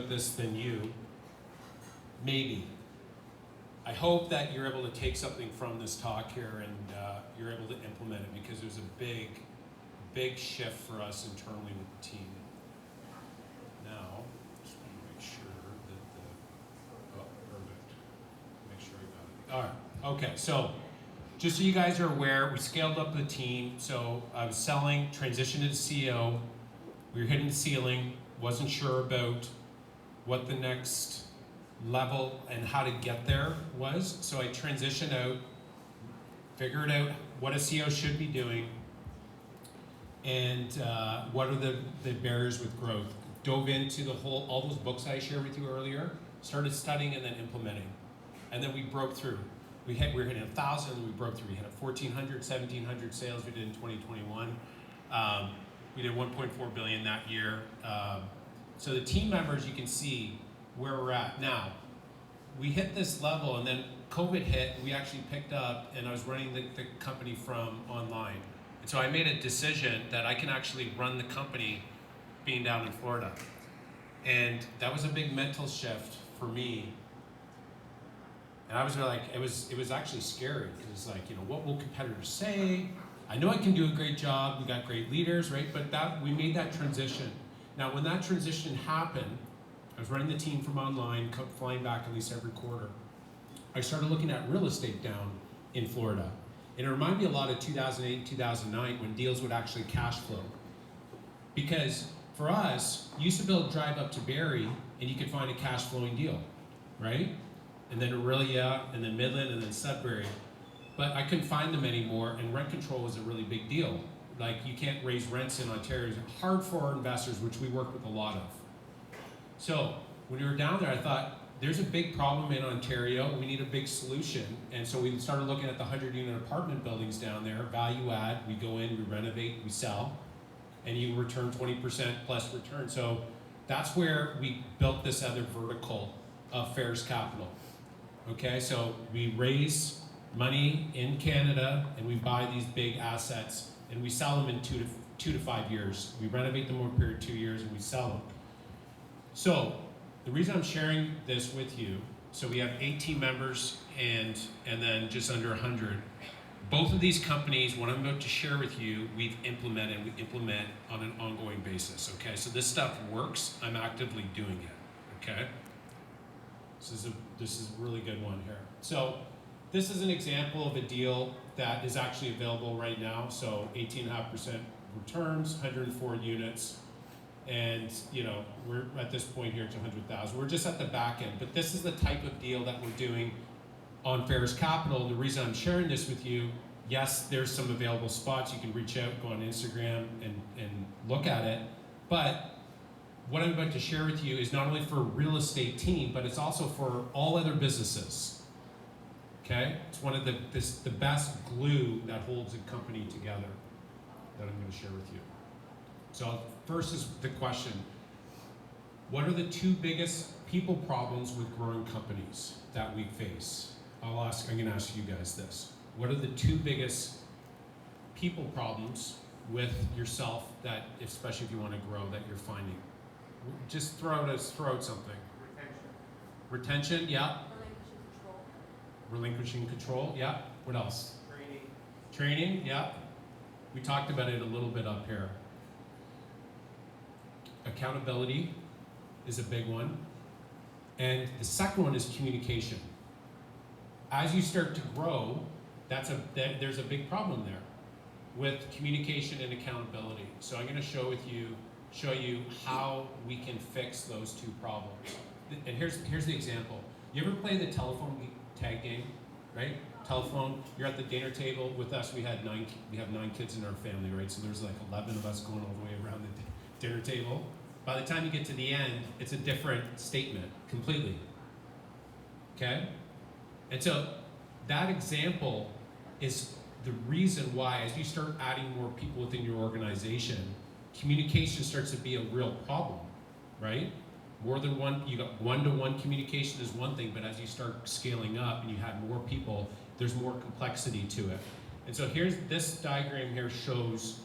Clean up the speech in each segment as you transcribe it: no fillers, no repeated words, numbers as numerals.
this than you, maybe. I hope that you're able to take something from this talk here and you're able to implement it, because there's a big shift for us internally with the team. Now, just want to make sure that perfect. Make sure I got it. All right, okay, so just so you guys are aware, we scaled up the team. So I was selling, transitioned to CEO. We were hitting the ceiling, wasn't sure about what the next level and how to get there was. So I transitioned out, figured out what a CEO should be doing, and what are the barriers with growth. Dove into all those books I shared with you earlier, started studying and then implementing. And then we broke through. We were hitting 1,000, we broke through. We hit 1,400, 1,700 sales we did in 2021. We did 1.4 billion that year. So the team members, you can see where we're at now. We hit this level, and then COVID hit. We actually picked up, and I was running the company from online. And so I made a decision that I can actually run the company being down in Florida. And that was a big mental shift for me. And I was like, it was actually scary, because it's like, what will competitors say? I know I can do a great job. We got great leaders, right? But we made that transition. Now, when that transition happened, I was running the team from online, flying back at least every quarter. I started looking at real estate down in Florida. And it reminded me a lot of 2008, 2009, when deals would actually cash flow. Because for us, you used to be able to drive up to Barrie, and you could find a cash flowing deal, right? And then Aurelia, and then Midland, and then Sudbury. But I couldn't find them anymore, and rent control was a really big deal. Like, you can't raise rents in Ontario. It's hard for our investors, which we work with a lot of. So when we were down there, I thought, there's a big problem in Ontario. We need a big solution. And so we started looking at the 100-unit apartment buildings down there, value add. We go in, we renovate, we sell, and you return 20% plus return. So that's where we built this other vertical of Fair's Capital. Okay, so we raise money in Canada, and we buy these big assets, and we sell them in two to 5 years. We renovate them over a period of 2 years, and we sell them. So the reason I'm sharing this with you, so we have 18 members and then just under 100. Both of these companies, what I'm about to share with you, we implement on an ongoing basis, okay? So this stuff works. I'm actively doing it, okay? This is a really good one here. So this is an example of a deal that is actually available right now. So 18.5% returns, 104 units. And we're at this point here to 100,000. We're just at the back end, but this is the type of deal that we're doing on Fair's Capital. The reason I'm sharing this with you, yes, there's some available spots. You can reach out, go on Instagram and look at it. But what I'm about to share with you is not only for a real estate team, but it's also for all other businesses. Okay? It's one of the best glue that holds a company together that I'm going to share with you. So first is the question, what are the two biggest people problems with growing companies that we face? I'm going to ask you guys this. What are the two biggest people problems with yourself that, especially if you want to grow, that you're finding? Just throw out something. Retention, yeah. Relinquishing control, yeah. What else? Training, yeah. We talked about it a little bit up here. Accountability is a big one. And the second one is communication. As you start to grow, there's a big problem there with communication and accountability. So I'm going to show you how we can fix those two problems. And here's the example. You ever play the telephone tag game, right? Telephone, you're at the dinner table with us. We have 9 kids in our family, right? So there's like 11 of us going all the way around the dinner table. By the time you get to the end, it's a different statement completely. Okay? And so that example is the reason why, as you start adding more people within your organization, communication starts to be a real problem, right? More than one, you got one-to-one communication is one thing, but as you start scaling up and you have more people, there's more complexity to it. And so this diagram here shows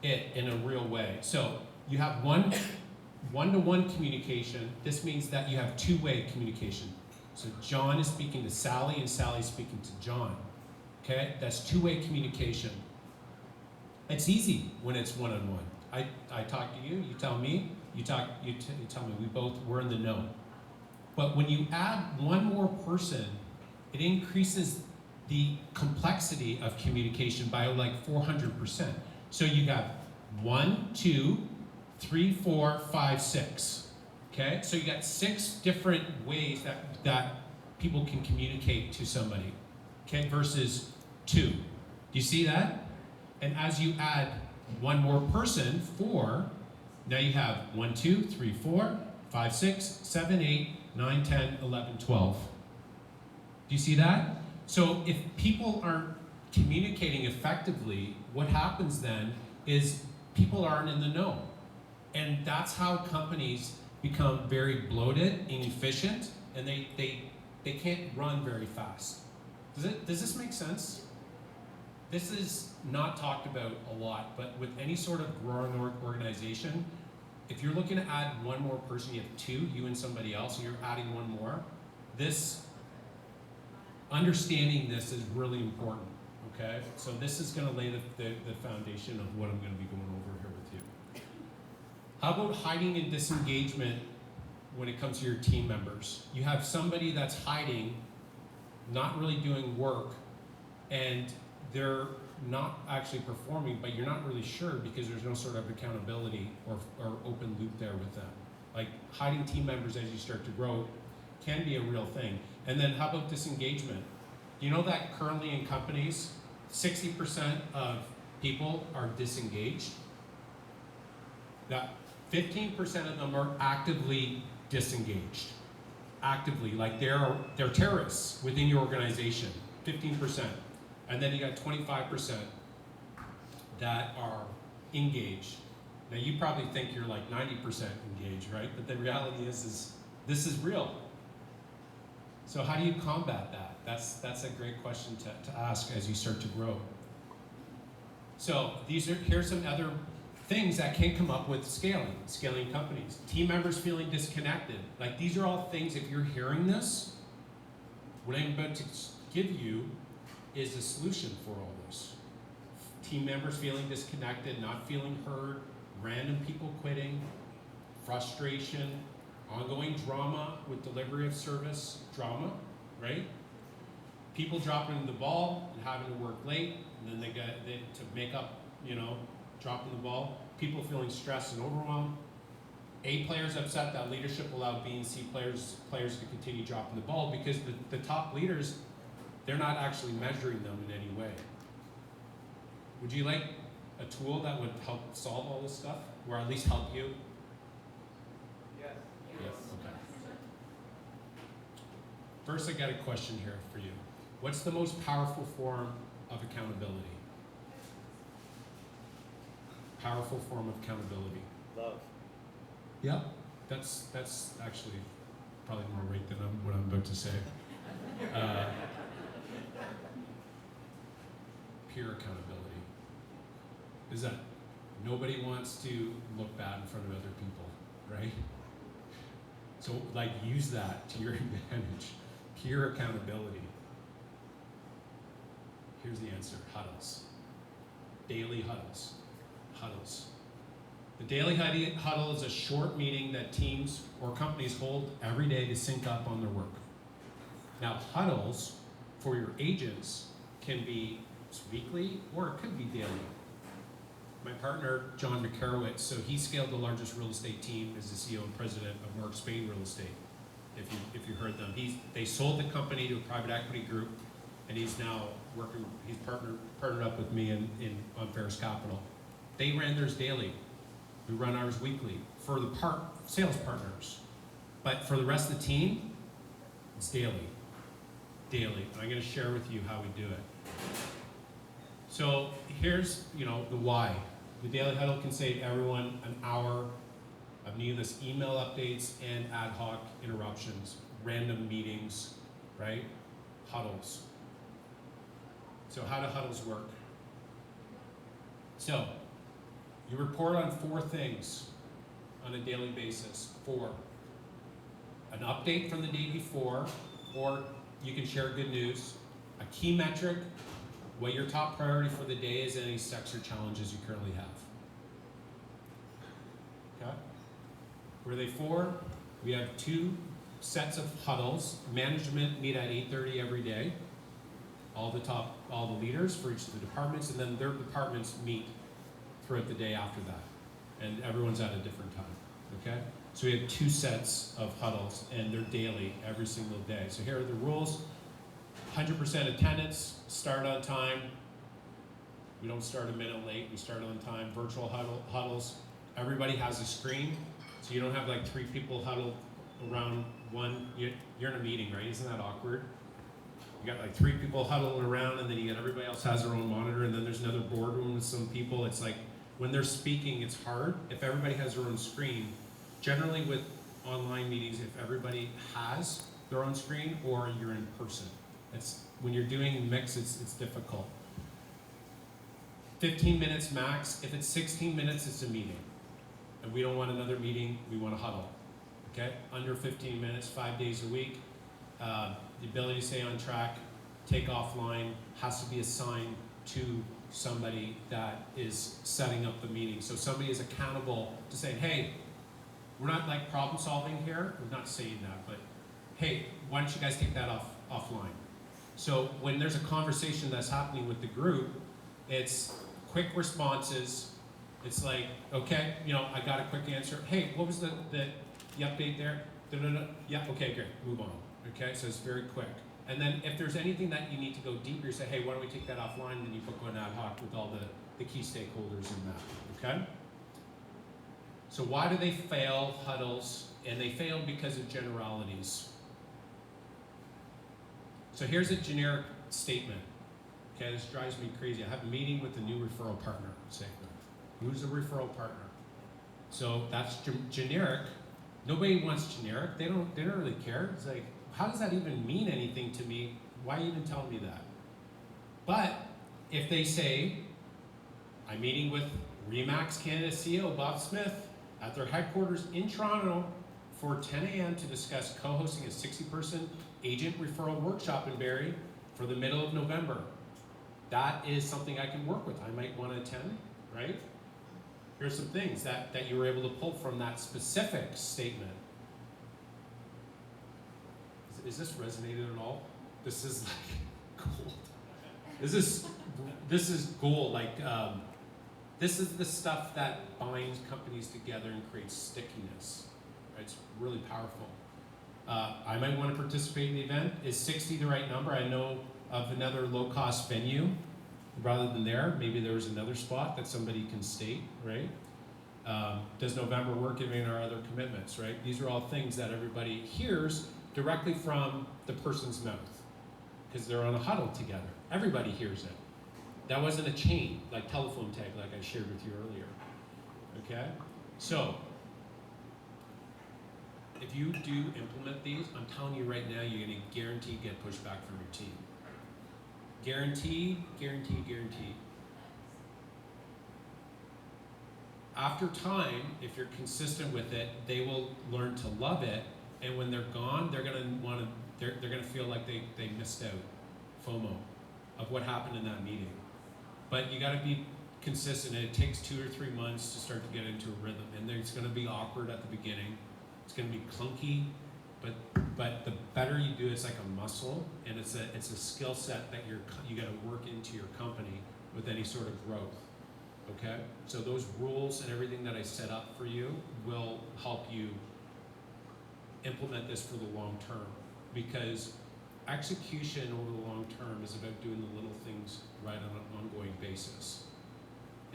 it in a real way. So you have one one-to-one communication, this means that you have two-way communication. So John is speaking to Sally and Sally is speaking to John. Okay, that's two-way communication. It's easy when it's one-on-one. I talk to you, you tell me, you tell me, we're in the know. But when you add one more person, it increases the complexity of communication by like 400%. So you got 1, 2, 3, 4, 5, 6. Okay, so you got 6 different ways that people can communicate to somebody. Okay, versus 2. Do you see that? And as you add one more person, 4, now you have 1, 2, 3, 4, 5, 6, 7, 8, 9, 10, 11, 12. Do you see that? So if people aren't communicating effectively, what happens then is people aren't in the know. And that's how companies become very bloated, inefficient, and they can't run very fast. Does this make sense? This is not talked about a lot, but with any sort of growing organization, if you're looking to add one more person, you have 2, you and somebody else, and you're adding one more, understanding this is really important, okay? So this is gonna lay the foundation of what I'm gonna be going over here with you. How about hiding and disengagement when it comes to your team members? You have somebody that's hiding, not really doing work, and they're not actually performing, but you're not really sure because there's no sort of accountability or open loop there with them. Like hiding team members as you start to grow can be a real thing. And then how about disengagement? You know that currently in companies, 60% of people are disengaged? That 15% of them are actively disengaged. Actively, like they're terrorists within your organization, 15%. And then you got 25% that are engaged. Now you probably think you're like 90% engaged, right? But the reality is this is real. So how do you combat that? That's a great question to ask as you start to grow. So here's some other things that can come up with scaling companies. Team members feeling disconnected. Like these are all things, if you're hearing this, what I'm about to give you is a solution for all this. Team members feeling disconnected, not feeling heard, random people quitting, frustration, ongoing drama with delivery of service, drama, right? People dropping the ball and having to work late, and then to make up, dropping the ball. People feeling stressed and overwhelmed. A players upset that leadership allowed B and C players to continue dropping the ball because the top leaders, they're not actually measuring them in any way. Would you like a tool that would help solve all this stuff, or at least help you? Yes. Yes. Okay. First, I got a question here for you. What's the most powerful form of accountability? Powerful form of accountability. Love. Yep. That's actually probably more right than what I'm about to say. Pure accountability is that nobody wants to look bad in front of other people, right? So like use that to your advantage. Pure accountability. Here's the answer: huddles. Daily huddles. Huddles. The daily huddle is a short meeting that teams or companies hold every day to sync up on their work. Now huddles for your agents can be weekly, or it could be daily. My partner, John McCarowitz, so he scaled the largest real estate team as the CEO and president of Mark Spain Real Estate, if you heard them. They sold the company to a private equity group, and he's now he's partnered up with me on Ferris Capital. They ran theirs daily. We run ours weekly for the sales partners. But for the rest of the team, it's daily. Daily. And I'm going to share with you how we do it. So here's, the why. The daily huddle can save everyone an hour of needless email updates and ad hoc interruptions, random meetings, right? Huddles. So how do huddles work? So you report on 4 things on a daily basis for an update from the day before, or you can share good news, a key metric, what your top priority for the day is, and any steps or challenges you currently have. Okay? What are they for? We have 2 sets of huddles. Management meet at 8:30 every day. All the leaders for each of the departments, and then their departments meet throughout the day after that. And everyone's at a different time, okay? So we have 2 sets of huddles, and they're daily, every single day. So here are the rules. 100% attendance, start on time. We don't start a minute late, we start on time. Virtual huddles. Everybody has a screen, so you don't have like 3 people huddled around one. You're in a meeting, right? Isn't that awkward? You got like 3 people huddling around, and then you got everybody else has their own monitor, and then there's another boardroom with some people. It's like when they're speaking, it's hard. If everybody has their own screen, generally with online meetings, if everybody has their own screen or you're in person, it's when you're doing mix, it's difficult. 15 minutes max. If it's 16 minutes, it's a meeting, and we don't want another meeting. We want to huddle. Okay, under 15 minutes, 5 days a week. The ability to stay on track, take offline, has to be assigned to somebody that is setting up the meeting. So somebody is accountable to say, hey, we're not like problem solving here. We're not saying that, but hey, why don't you guys take that offline? So when there's a conversation that's happening with the group, it's quick responses. It's like, okay, I got a quick answer. Hey, what was the update there? Yeah, okay, great, move on. Okay, so it's very quick. And then if there's anything that you need to go deeper, you say, hey, why don't we take that offline? And then you book an ad hoc with all the key stakeholders in that, okay? So why do they fail huddles? And they fail because of generalities. So here's a generic statement. Okay, this drives me crazy. I have a meeting with a new referral partner segment. Who's a referral partner? So that's generic. Nobody wants generic. They don't really care. It's like, how does that even mean anything to me? Why are you even telling me that? But if they say, I'm meeting with Remax Canada CEO Bob Smith at their headquarters in Toronto for 10 a.m. to discuss co-hosting a 60-person agent referral workshop in Barrie for the middle of November. That is something I can work with. I might want to attend, right? Here's some things that you were able to pull from that specific statement. Is this resonated at all? This is like gold. This is gold. Like this is the stuff that binds companies together and creates stickiness. Right? It's really powerful. I might want to participate in the event. Is 60 the right number? I know of another low-cost venue. Rather than there, maybe there was another spot that somebody can state, right? Does November work given our other commitments, right? These are all things that everybody hears directly from the person's mouth because they're on a huddle together. Everybody hears it. That wasn't a chain, like telephone tag, like I shared with you earlier, okay? So, if you do implement these, I'm telling you right now, you're gonna guarantee get pushback from your team. Guaranteed, guaranteed, guaranteed. After time, if you're consistent with it, they will learn to love it, and when they're gone, they're gonna feel like they missed out, FOMO, of what happened in that meeting. But you gotta be consistent, and it takes 2 or 3 months to start to get into a rhythm, and it's gonna be awkward at the beginning. It's gonna be clunky, but the better you do, it's like a muscle, and it's a skill set that you got to work into your company with any sort of growth. Okay, so those rules and everything that I set up for you will help you implement this for the long term, because execution over the long term is about doing the little things right on an ongoing basis.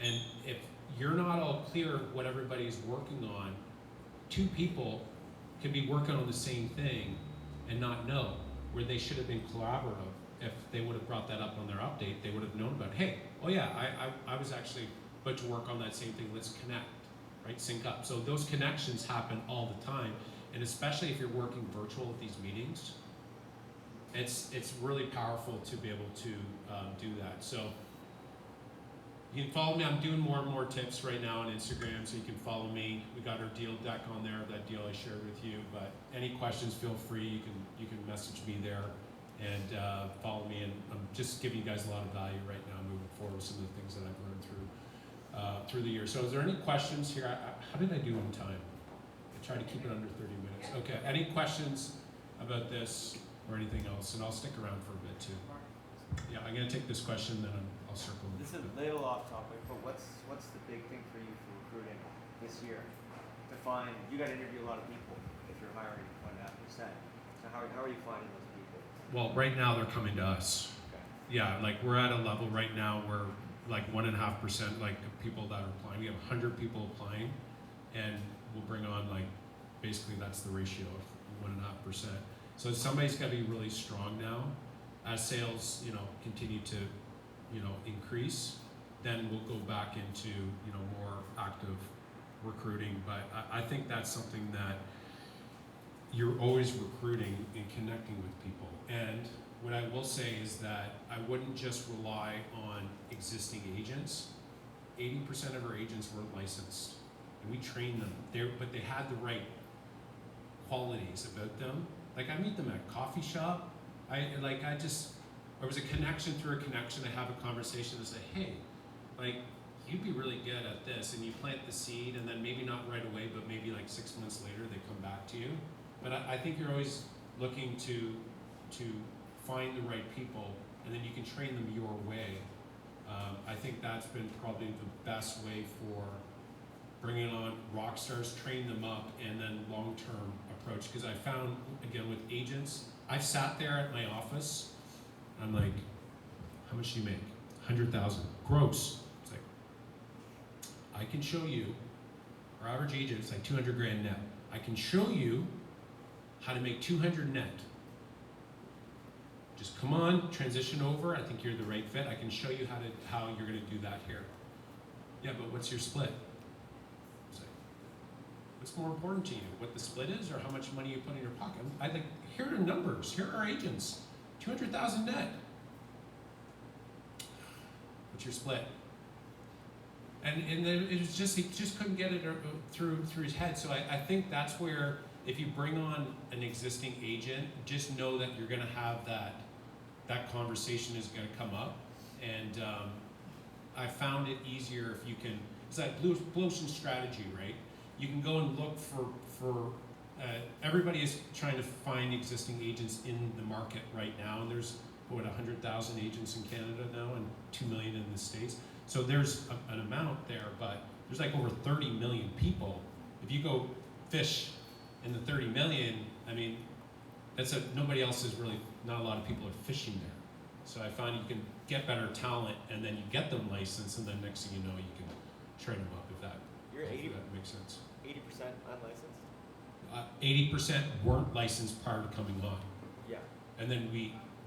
And if you're not all clear what everybody's working on, 2 people can be working on the same thing and not know, where they should have been collaborative. If they would have brought that up on their update, they would have known about, hey, oh yeah, I was actually about to work on that same thing, let's connect, right, sync up. So those connections happen all the time, and especially if you're working virtual at these meetings, it's really powerful to be able to do that. So You can follow me. I'm doing more and more tips right now on Instagram, so you can follow me. We got our deal deck on there, that deal I shared with you. But any questions, feel free. You can message me there and follow me. And I'm just giving you guys a lot of value right now, moving forward with some of the things that I've learned through the year. So, is there any questions here? How did I do on time? I tried to keep it under 30 minutes. Okay. Any questions about this or anything else? And I'll stick around for a bit too. Yeah, I'm gonna take this question, then I'll circle. This is a little off topic, but what's the big thing for you for recruiting this year? To find, you got to interview a lot of people if you're hiring 1.5%. So how are you finding those people? Well, right now they're coming to us. Okay. Yeah, like we're at a level right now where like 1.5%, like people that are applying. We have 100 people applying, and we'll bring on like basically that's the ratio of 1.5%. So somebody's got to be really strong now. As sales, continue to, increase, then we'll go back into, more active recruiting. But I think that's something that you're always recruiting and connecting with people. And what I will say is that I wouldn't just rely on existing agents. 80% of our agents weren't licensed, and we trained them. But they had the right qualities about them. Like I meet them at a coffee shop. There was a connection through a connection. I have a conversation and say, hey, like you'd be really good at this, and you plant the seed, and then maybe not right away, but maybe like 6 months later they come back to you. But I think you're always looking to find the right people, and then you can train them your way. I think that's been probably the best way for bringing on rock stars, train them up, and then long-term approach. Because I found, again, with agents, I've sat there at my office, I'm like, how much do you make? 100,000 gross. It's like, I can show you, our average agent is like 200 grand net. I can show you how to make 200 net. Just come on, transition over. I think you're the right fit. I can show you how you're going to do that here. Yeah, but what's your split? It's like, what's more important to you? What the split is, or how much money you put in your pocket? Here are numbers. Here are agents. 200,000 net. What's your split? And then it was just, he just couldn't get it through his head. So I think that's where, if you bring on an existing agent, just know that you're going to have that conversation is going to come up. And I found it easier if you can, it's like blue ocean strategy, right? You can go and look for everybody is trying to find existing agents in the market right now, and there's 100,000 agents in Canada now and 2 million in the States. So there's an amount there, but there's like over 30 million people. If you go fish in the 30 million, I mean, nobody else is really, not a lot of people are fishing there. So I find you can get better talent, and then you get them licensed, and then next thing you know, you can train them up if that makes sense. 80% unlicensed? 80% weren't licensed prior to coming on. Yeah. And then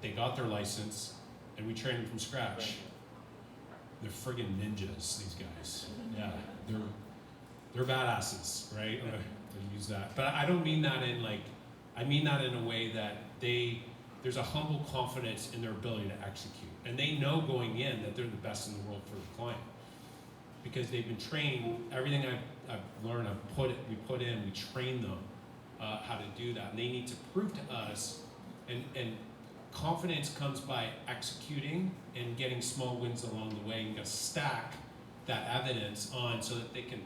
they got their license, and we trained them from scratch. Right. They're friggin' ninjas, these guys. Yeah, they're badasses, right? To use that, but I don't mean that I mean that in a way that there's a humble confidence in their ability to execute, and they know going in that they're the best in the world for the client, because they've been trained. Everything I've learned, we put in, we train them how to do that, and they need to prove to us, and confidence comes by executing and getting small wins along the way. You got to stack that evidence on so that they can,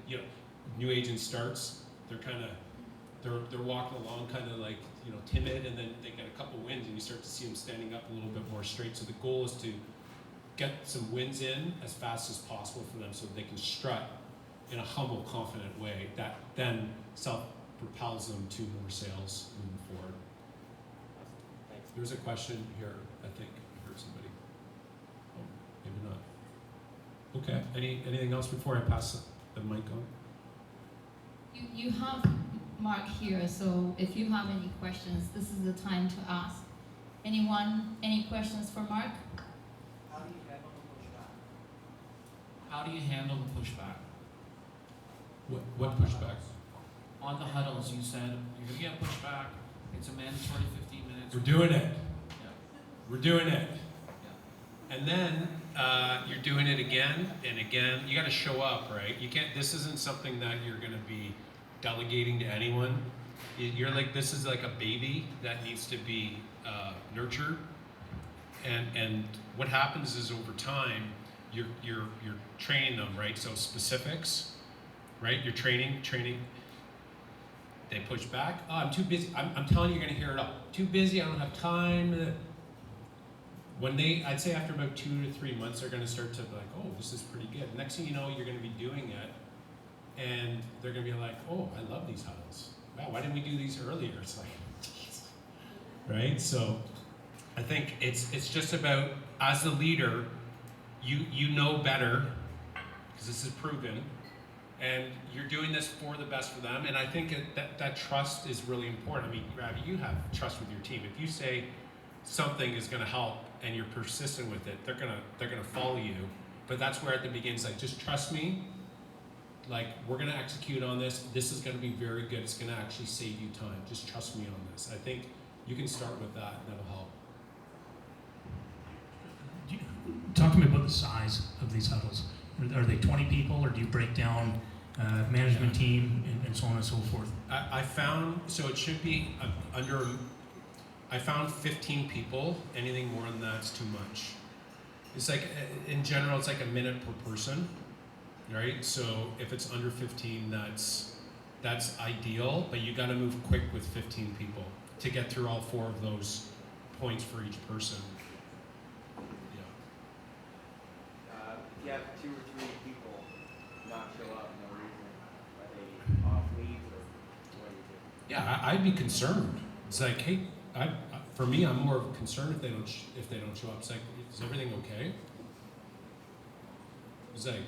new agent starts, they're walking along kind of like, timid, and then they get a couple wins, and you start to see them standing up a little bit more straight. So the goal is to get some wins in as fast as possible for them so that they can strut in a humble, confident way that then self-propels them to more sales moving forward. Thanks. There's a question here, I think. I heard somebody. Oh, maybe not. Okay, anything else before I pass the mic on? You have Mark here, so if you have any questions, this is the time to ask. Anyone, any questions for Mark? How do you handle the pushback? How do you handle the pushback? What pushback? On the huddles, you said you're going to get pushback. It's a mandatory 15 minutes. We're doing it. Yeah. We're doing it. Yeah. And then you're doing it again and again. You got to show up, right? You can't. This isn't something that you're going to be delegating to anyone. You're like, this is like a baby that needs to be nurtured. And what happens is over time, you're training them, right? So specifics, right? You're training. They push back. Oh, I'm too busy. I'm telling you, you're gonna hear it all. Too busy. I don't have time. I'd say after about 2 to 3 months, they're gonna start to be like, oh, this is pretty good. Next thing you know, you're gonna be doing it, and they're gonna be like, oh, I love these huddles. Wow, why didn't we do these earlier? It's like, right? So I think it's just about, as the leader, you know better, because this is proven, and you're doing this for the best for them. And I think that trust is really important. I mean, Ravi, you have trust with your team. If you say something is going to help and you're persistent with it, they're gonna follow you. But that's where at the beginning it's like, just trust me. Like, we're going to execute on this. This is going to be very good. It's going to actually save you time. Just trust me on this. I think you can start with that, and that'll help. Talk to me about the size of these huddles. Are they 20 people, or do you break down management team and so on and so forth? I found, so it should be I found 15 people. Anything more than that's too much. It's like, in general, it's like a minute per person, right? So if it's under 15, that's ideal, but you gotta move quick with 15 people to get through all 4 of those points for each person. If you have 2 or 3 people not show up, no reason, are they off leads or what do you do? Yeah, I'd be concerned. It's like, hey, for me, I'm more concerned if they don't show up. It's like, is everything okay? It's like,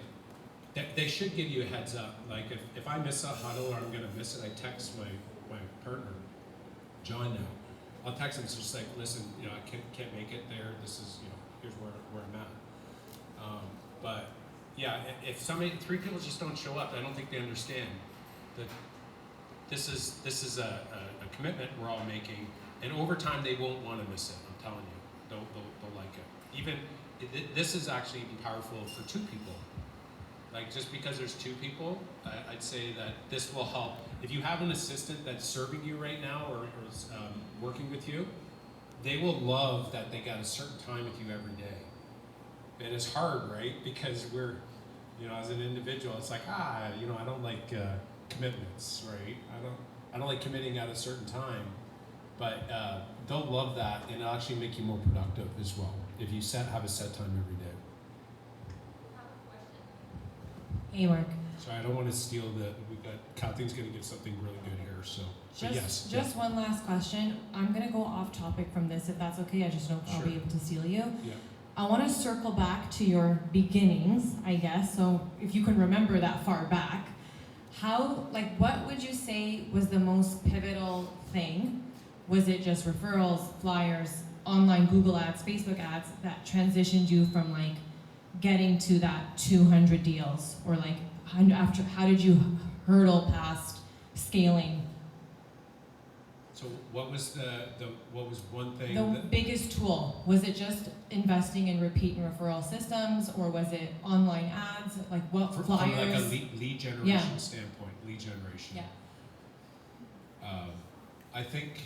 they should give you a heads up. Like, if I miss a huddle or I'm gonna miss it, I text my partner, John, now. I'll text him. It's just like, listen, I can't make it there. This is, here's where I'm at. But yeah, if 3 people just don't show up, I don't think they understand that this is a commitment we're all making, and over time they won't want to miss it. I'm telling you, they'll like it. Even this is actually even powerful for 2 people. Like, just because there's 2 people, I'd say that this will help. If you have an assistant that's serving you right now or is working with you, they will love that they got a certain time with you every day. And it's hard, right? Because we're, as an individual, it's like, I don't like commitments, right? I don't like committing at a certain time, but they'll love that, and it'll actually make you more productive as well if you have a set time every day. Hey, Mark. Sorry, I don't want to steal Kathleen's going to get something really good here, so. Just one last question. I'm going to go off topic from this, if that's okay. I just don't know if I'll be able to steal you. Yeah. I want to circle back to your beginnings, I guess. So if you can remember that far back, what would you say was the most pivotal thing? Was it just referrals, flyers, online Google ads, Facebook ads that transitioned you from getting to that 200 deals, or how did you hurdle past scaling? So what was what was one thing? The biggest tool, was it just investing in repeat and referral systems, or was it online ads? What from flyers? like a lead generation standpoint, lead generation. Yeah. I think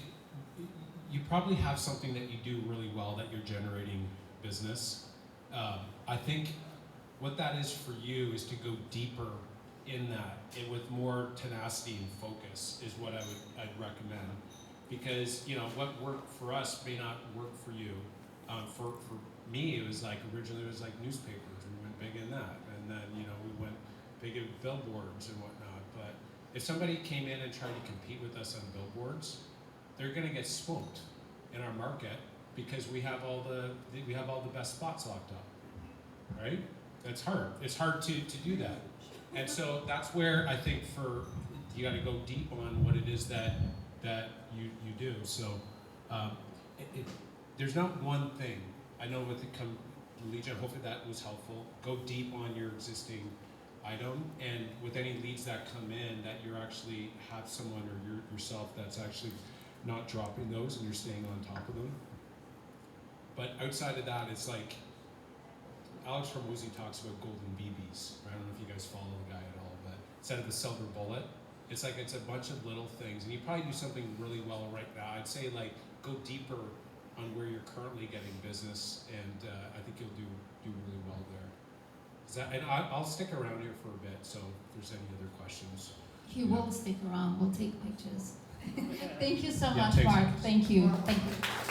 you probably have something that you do really well that you're generating business. I think what that is for you is to go deeper in that, and with more tenacity and focus is what I'd recommend. Because what worked for us may not work for you. For me, it was originally it was newspapers. We went big in that, and then we went big in billboards and whatnot. But if somebody came in and tried to compete with us on billboards, they're going to get smoked in our market because we have all the best spots locked up, right? It's hard. It's hard to do that, and so that's where I think you got to go deep on what it is that you do. So there's not one thing. I know with the lead gen, hopefully that was helpful. Go deep on your existing item, and with any leads that come in, that you actually have someone or yourself that's actually not dropping those and you're staying on top of them. But outside of that, it's Alex Hormozzi talks about golden BBs. I don't know if you guys follow the guy at all, but instead of the silver bullet, it's a bunch of little things, and you probably do something really well right now. I'd say like go deeper on where you're currently getting business, and I think you'll do really well there. And I'll stick around here for a bit, so if there's any other questions. He will stick around. We'll take pictures. Thank you so Yeah, much, thanks. Mark. Thank you. Thank you.